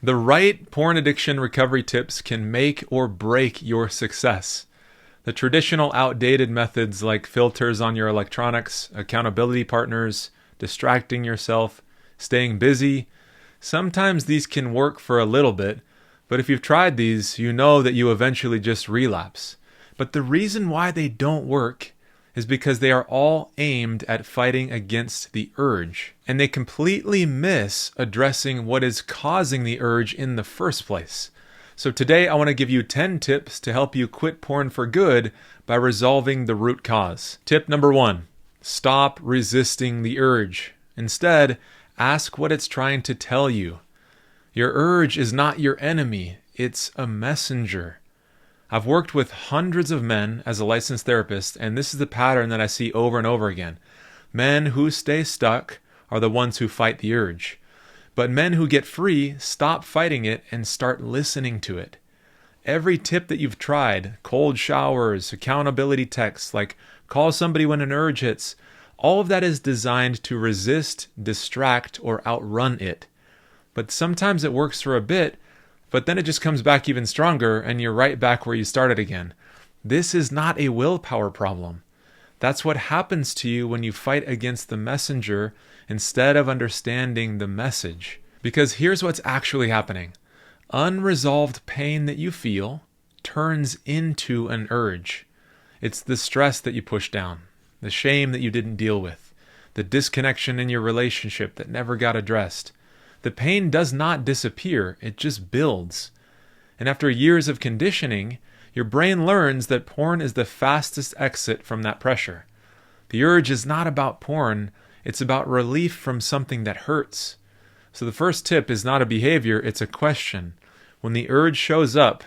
The right porn addiction recovery tips can make or break your success. The traditional outdated methods like filters on your electronics, accountability partners, distracting yourself, staying busy, sometimes these can work for a little bit, but if you've tried these, you know that you eventually just relapse. But the reason why they don't work is because they are all aimed at fighting against the urge, and they completely miss addressing what is causing the urge in the first place. So today I want to give you 10 tips to help you quit porn for good by resolving the root cause. Tip number 1, stop resisting the urge. Instead, ask what it's trying to tell you. Your urge is not your enemy, it's a messenger. I've worked with hundreds of men as a licensed therapist, and this is the pattern that I see over and over again. Men who stay stuck are the ones who fight the urge. But men who get free stop fighting it and start listening to it. Every tip that you've tried, cold showers, accountability texts, like call somebody when an urge hits, all of that is designed to resist, distract, or outrun it. But sometimes it works for a bit, but then it just comes back even stronger and you're right back where you started again. This is not a willpower problem. That's what happens to you when you fight against the messenger instead of understanding the message. Because here's what's actually happening. Unresolved pain that you feel turns into an urge. It's the stress that you push down, the shame that you didn't deal with, the disconnection in your relationship that never got addressed. The pain does not disappear, it just builds. And after years of conditioning, your brain learns that porn is the fastest exit from that pressure. The urge is not about porn, it's about relief from something that hurts. So the first tip is not a behavior, it's a question. When the urge shows up,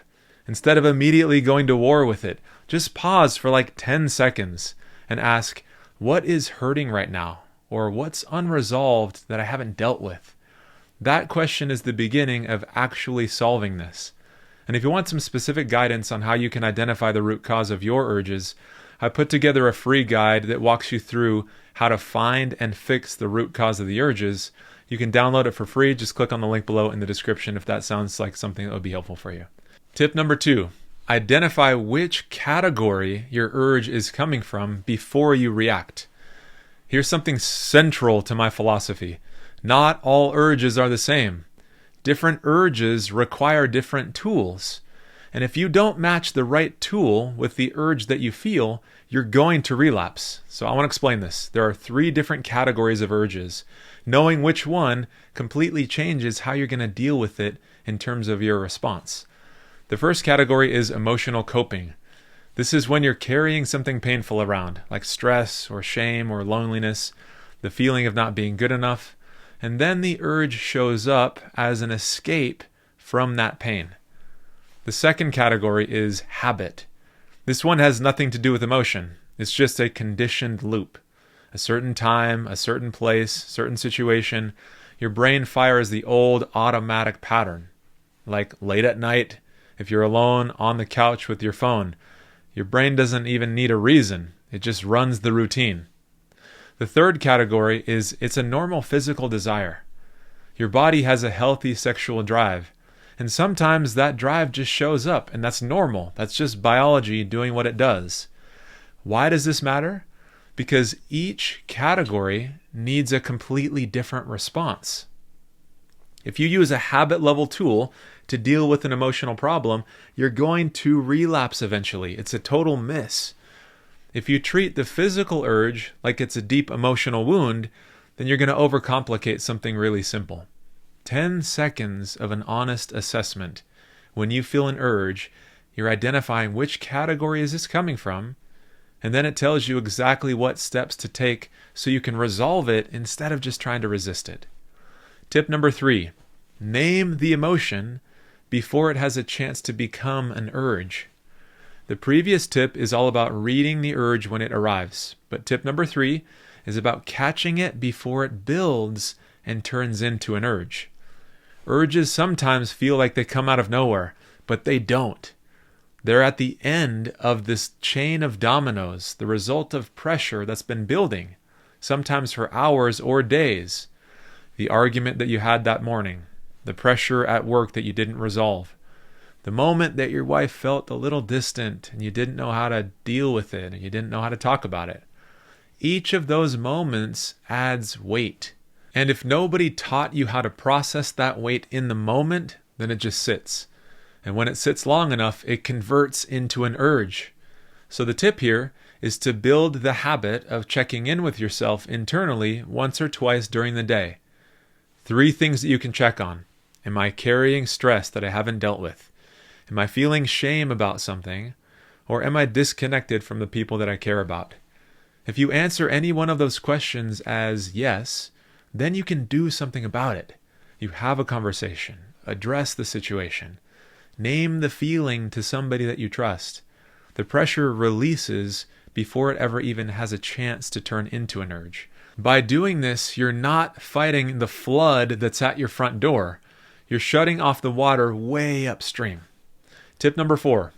instead of immediately going to war with it, just pause for like 10 seconds and ask, what is hurting right now? Or what's unresolved that I haven't dealt with? That question is the beginning of actually solving this. And if you want some specific guidance on how you can identify the root cause of your urges, I put together a free guide that walks you through how to find and fix the root cause of the urges. You can download it for free. Just click on the link below in the description if that sounds like something that would be helpful for you. Tip number 2, identify which category your urge is coming from before you react. Here's something central to my philosophy. Not all urges are the same. Different urges require different tools. And if you don't match the right tool with the urge that you feel, you're going to relapse. So I want to explain this. There are 3 different categories of urges. Knowing which one completely changes how you're going to deal with it in terms of your response. The first category is emotional coping. This is when you're carrying something painful around, like stress or shame or loneliness, the feeling of not being good enough. And then the urge shows up as an escape from that pain. The second category is habit. This one has nothing to do with emotion. It's just a conditioned loop. A certain time, a certain place, certain situation, your brain fires the old automatic pattern. Like late at night, if you're alone on the couch with your phone, your brain doesn't even need a reason. It just runs the routine. The third category is it's a normal physical desire. Your body has a healthy sexual drive, and sometimes that drive just shows up, and that's normal. That's just biology doing what it does. Why does this matter? Because each category needs a completely different response. If you use a habit level tool to deal with an emotional problem, you're going to relapse eventually. It's a total miss. If you treat the physical urge like it's a deep emotional wound, then you're going to overcomplicate something really simple. 10 seconds of an honest assessment. When you feel an urge, you're identifying which category is this coming from, and then it tells you exactly what steps to take so you can resolve it instead of just trying to resist it. Tip number 3, name the emotion before it has a chance to become an urge. The previous tip is all about reading the urge when it arrives, but tip number 3 is about catching it before it builds and turns into an urge. Urges sometimes feel like they come out of nowhere, but they don't. They're at the end of this chain of dominoes, the result of pressure that's been building, sometimes for hours or days. The argument that you had that morning, the pressure at work that you didn't resolve, the moment that your wife felt a little distant and you didn't know how to deal with it and you didn't know how to talk about it. Each of those moments adds weight. And if nobody taught you how to process that weight in the moment, then it just sits. And when it sits long enough, it converts into an urge. So the tip here is to build the habit of checking in with yourself internally once or twice during the day. 3 things that you can check on. Am I carrying stress that I haven't dealt with? Am I feeling shame about something? Or am I disconnected from the people that I care about? If you answer any one of those questions as yes, then you can do something about it. You have a conversation, address the situation, name the feeling to somebody that you trust. The pressure releases before it ever even has a chance to turn into an urge. By doing this, you're not fighting the flood that's at your front door. You're shutting off the water way upstream. Tip number 4,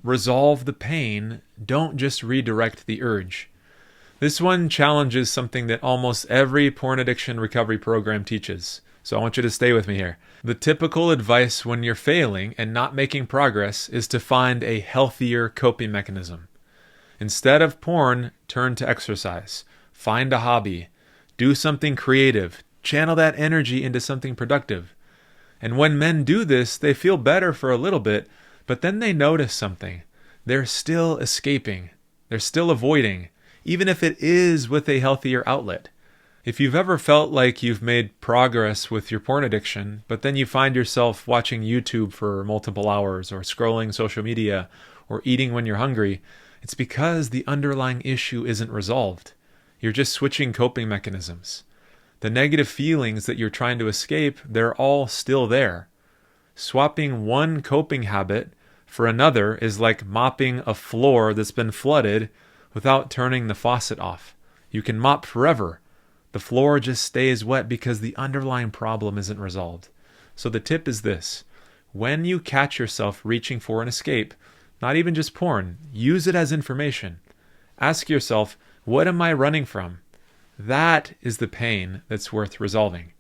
resolve the pain. Don't just redirect the urge. This one challenges something that almost every porn addiction recovery program teaches. So I want you to stay with me here. The typical advice when you're failing and not making progress is to find a healthier coping mechanism. Instead of porn, turn to exercise. Find a hobby. Do something creative. Channel that energy into something productive. And when men do this, they feel better for a little bit, but then they notice something. They're still escaping. They're still avoiding, even if it is with a healthier outlet. If you've ever felt like you've made progress with your porn addiction, but then you find yourself watching YouTube for multiple hours or scrolling social media or eating when you're hungry, it's because the underlying issue isn't resolved. You're just switching coping mechanisms. The negative feelings that you're trying to escape, they're all still there. Swapping one coping habit for another is like mopping a floor that's been flooded without turning the faucet off. You can mop forever. The floor just stays wet because the underlying problem isn't resolved. So the tip is this. When you catch yourself reaching for an escape, not even just porn, use it as information. Ask yourself, what am I running from? That is the pain that's worth resolving.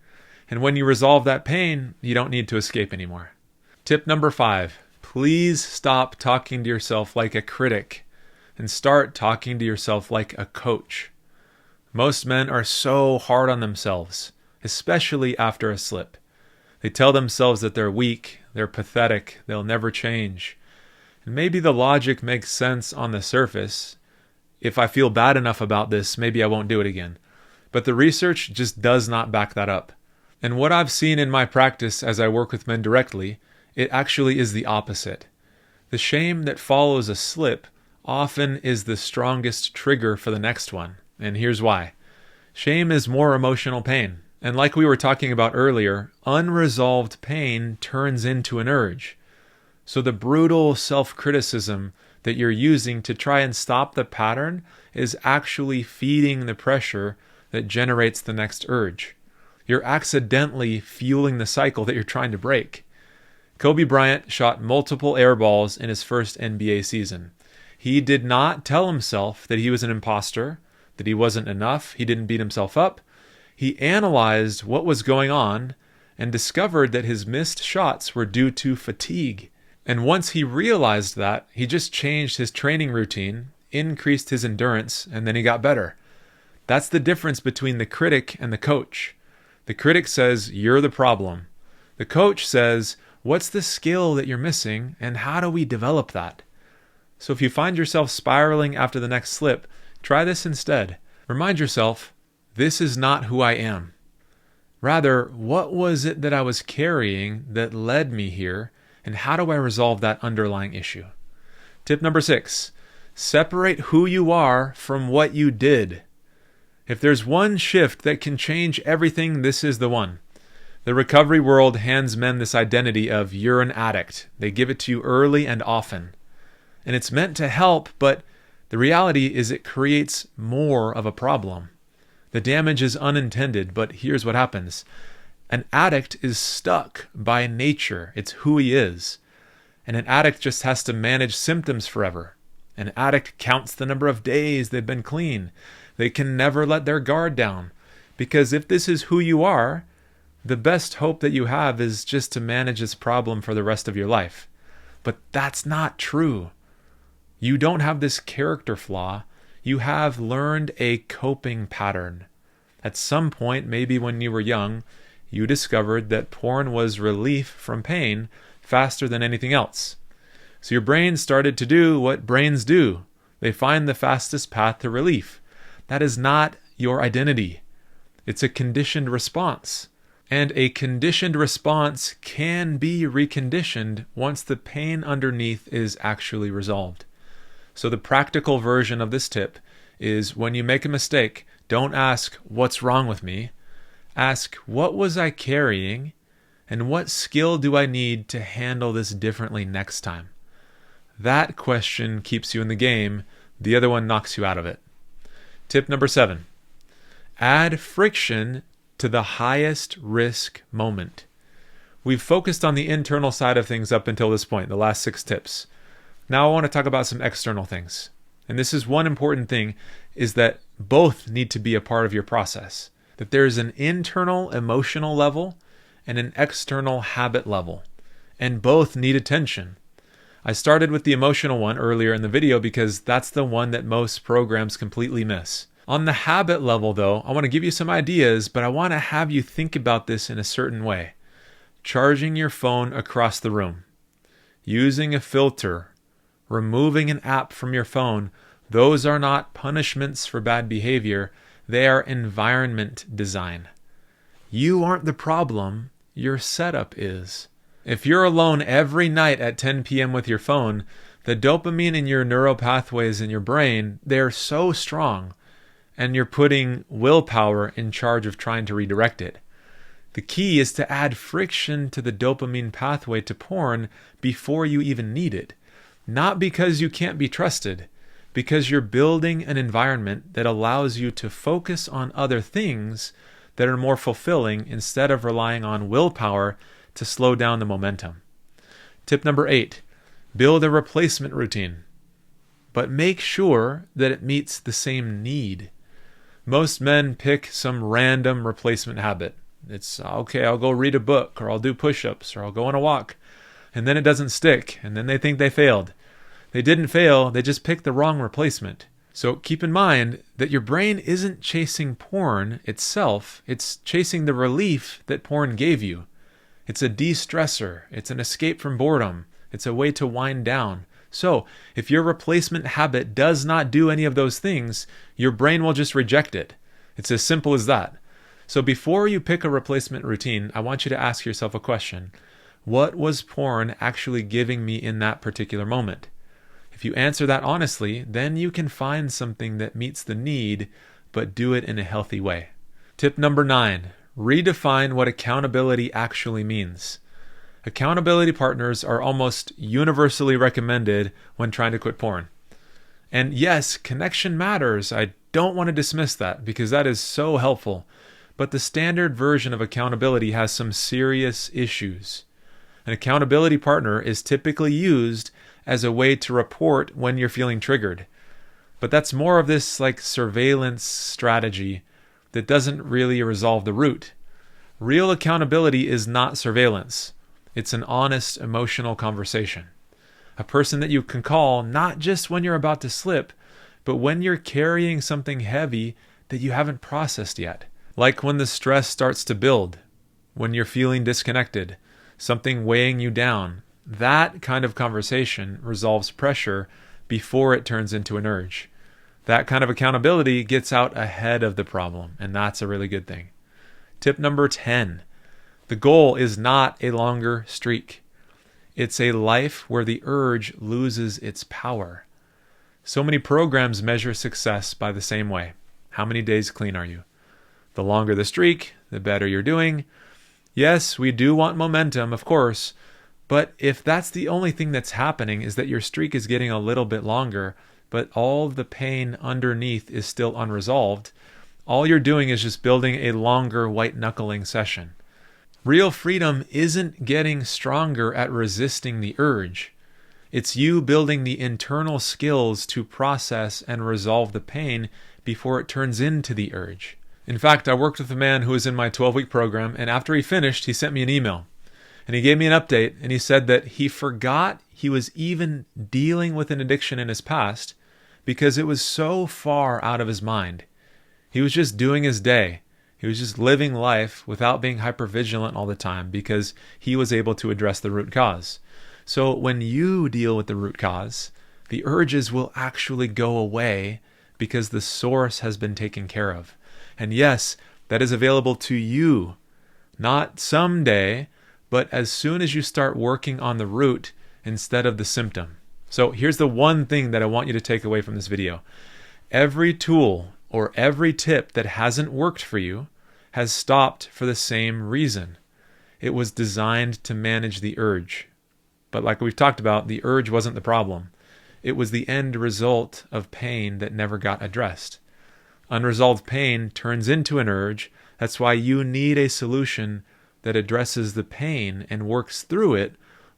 And when you resolve that pain, you don't need to escape anymore. Tip number 5, please stop talking to yourself like a critic and start talking to yourself like a coach. Most men are so hard on themselves, especially after a slip. They tell themselves that they're weak, they're pathetic, they'll never change. And maybe the logic makes sense on the surface. If I feel bad enough about this, maybe I won't do it again. But the research just does not back that up. And what I've seen in my practice as I work with men directly, it actually is the opposite. The shame that follows a slip often is the strongest trigger for the next one. And here's why. Shame is more emotional pain. And like we were talking about earlier, unresolved pain turns into an urge. So the brutal self-criticism that you're using to try and stop the pattern is actually feeding the pressure that generates the next urge. You're accidentally fueling the cycle that you're trying to break. Kobe Bryant shot multiple air balls in his first NBA season. He did not tell himself that he was an imposter, that he wasn't enough, he didn't beat himself up. He analyzed what was going on and discovered that his missed shots were due to fatigue. And once he realized that, he just changed his training routine, increased his endurance, and then he got better. That's the difference between the critic and the coach. The critic says, you're the problem. The coach says, what's the skill that you're missing, and how do we develop that? So if you find yourself spiraling after the next slip, try this instead. Remind yourself, this is not who I am. Rather, what was it that I was carrying that led me here, and how do I resolve that underlying issue? Tip number 6, separate who you are from what you did. If there's one shift that can change everything, this is the one. The recovery world hands men this identity of you're an addict. They give it to you early and often. And it's meant to help, but the reality is it creates more of a problem. The damage is unintended, but here's what happens. An addict is stuck by nature. It's who he is. And an addict just has to manage symptoms forever. An addict counts the number of days they've been clean. They can never let their guard down. Because if this is who you are, the best hope that you have is just to manage this problem for the rest of your life. But that's not true. You don't have this character flaw. You have learned a coping pattern. At some point, maybe when you were young, you discovered that porn was relief from pain faster than anything else. So your brain started to do what brains do. They find the fastest path to relief. That is not your identity. It's a conditioned response. And a conditioned response can be reconditioned once the pain underneath is actually resolved. So the practical version of this tip is when you make a mistake, don't ask, what's wrong with me? Ask, what was I carrying? And what skill do I need to handle this differently next time? That question keeps you in the game. The other one knocks you out of it. Tip number 7. Add friction to the highest risk moment. We've focused on the internal side of things up until this point, the last 6 tips. Now I want to talk about some external things. And this is one important thing, is that both need to be a part of your process. That there is an internal emotional level and an external habit level. And both need attention. I started with the emotional one earlier in the video because that's the one that most programs completely miss. On the habit level, though, I want to give you some ideas, but I want to have you think about this in a certain way. Charging your phone across the room, using a filter, removing an app from your phone, those are not punishments for bad behavior. They are environment design. You aren't the problem. Your setup is. If you're alone every night at 10 p.m. with your phone, the dopamine in your neural pathways in your brain, they're so strong. And you're putting willpower in charge of trying to redirect it. The key is to add friction to the dopamine pathway to porn before you even need it. Not because you can't be trusted, because you're building an environment that allows you to focus on other things that are more fulfilling instead of relying on willpower to slow down the momentum. Tip number 8, build a replacement routine, but make sure that it meets the same need. Most men pick some random replacement habit. It's, okay, I'll go read a book, or I'll do push-ups, or I'll go on a walk. And then it doesn't stick, and then they think they failed. They didn't fail, they just picked the wrong replacement. So keep in mind that your brain isn't chasing porn itself, it's chasing the relief that porn gave you. It's a de-stressor, it's an escape from boredom, it's a way to wind down. So, if your replacement habit does not do any of those things, your brain will just reject it. It's as simple as that. So before you pick a replacement routine, I want you to ask yourself a question. What was porn actually giving me in that particular moment? If you answer that honestly, then you can find something that meets the need, but do it in a healthy way. Tip number 9, redefine what accountability actually means. Accountability partners are almost universally recommended when trying to quit porn. And yes, connection matters. I don't want to dismiss that because that is so helpful. But the standard version of accountability has some serious issues. An accountability partner is typically used as a way to report when you're feeling triggered. But that's more of this like surveillance strategy that doesn't really resolve the root. Real accountability is not surveillance. It's an honest, emotional conversation. A person that you can call not just when you're about to slip, but when you're carrying something heavy that you haven't processed yet. Like when the stress starts to build, when you're feeling disconnected, something weighing you down. That kind of conversation resolves pressure before it turns into an urge. That kind of accountability gets out ahead of the problem, and that's a really good thing. Tip number 10. The goal is not a longer streak. It's a life where the urge loses its power. So many programs measure success by the same way. How many days clean are you? The longer the streak, the better you're doing. Yes, we do want momentum, of course, but if that's the only thing that's happening is that your streak is getting a little bit longer, but all the pain underneath is still unresolved, all you're doing is just building a longer white-knuckling session. Real freedom isn't getting stronger at resisting the urge. It's you building the internal skills to process and resolve the pain before it turns into the urge. In fact, I worked with a man who was in my 12-week program, and after he finished, he sent me an email. And he gave me an update, and he said that he forgot he was even dealing with an addiction in his past because it was so far out of his mind. He was just doing his day. He was just living life without being hypervigilant all the time because he was able to address the root cause. So when you deal with the root cause, the urges will actually go away because the source has been taken care of. And yes, that is available to you, not someday, but as soon as you start working on the root instead of the symptom. So here's the one thing that I want you to take away from this video. Every tool or every tip that hasn't worked for you has stopped for the same reason. It was designed to manage the urge. But like we've talked about, the urge wasn't the problem. It was the end result of pain that never got addressed. Unresolved pain turns into an urge. That's why you need a solution that addresses the pain and works through it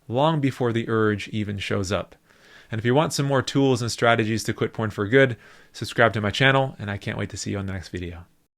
long before the urge even shows up. And if you want some more tools and strategies to quit porn for good, subscribe to my channel, and I can't wait to see you on the next video.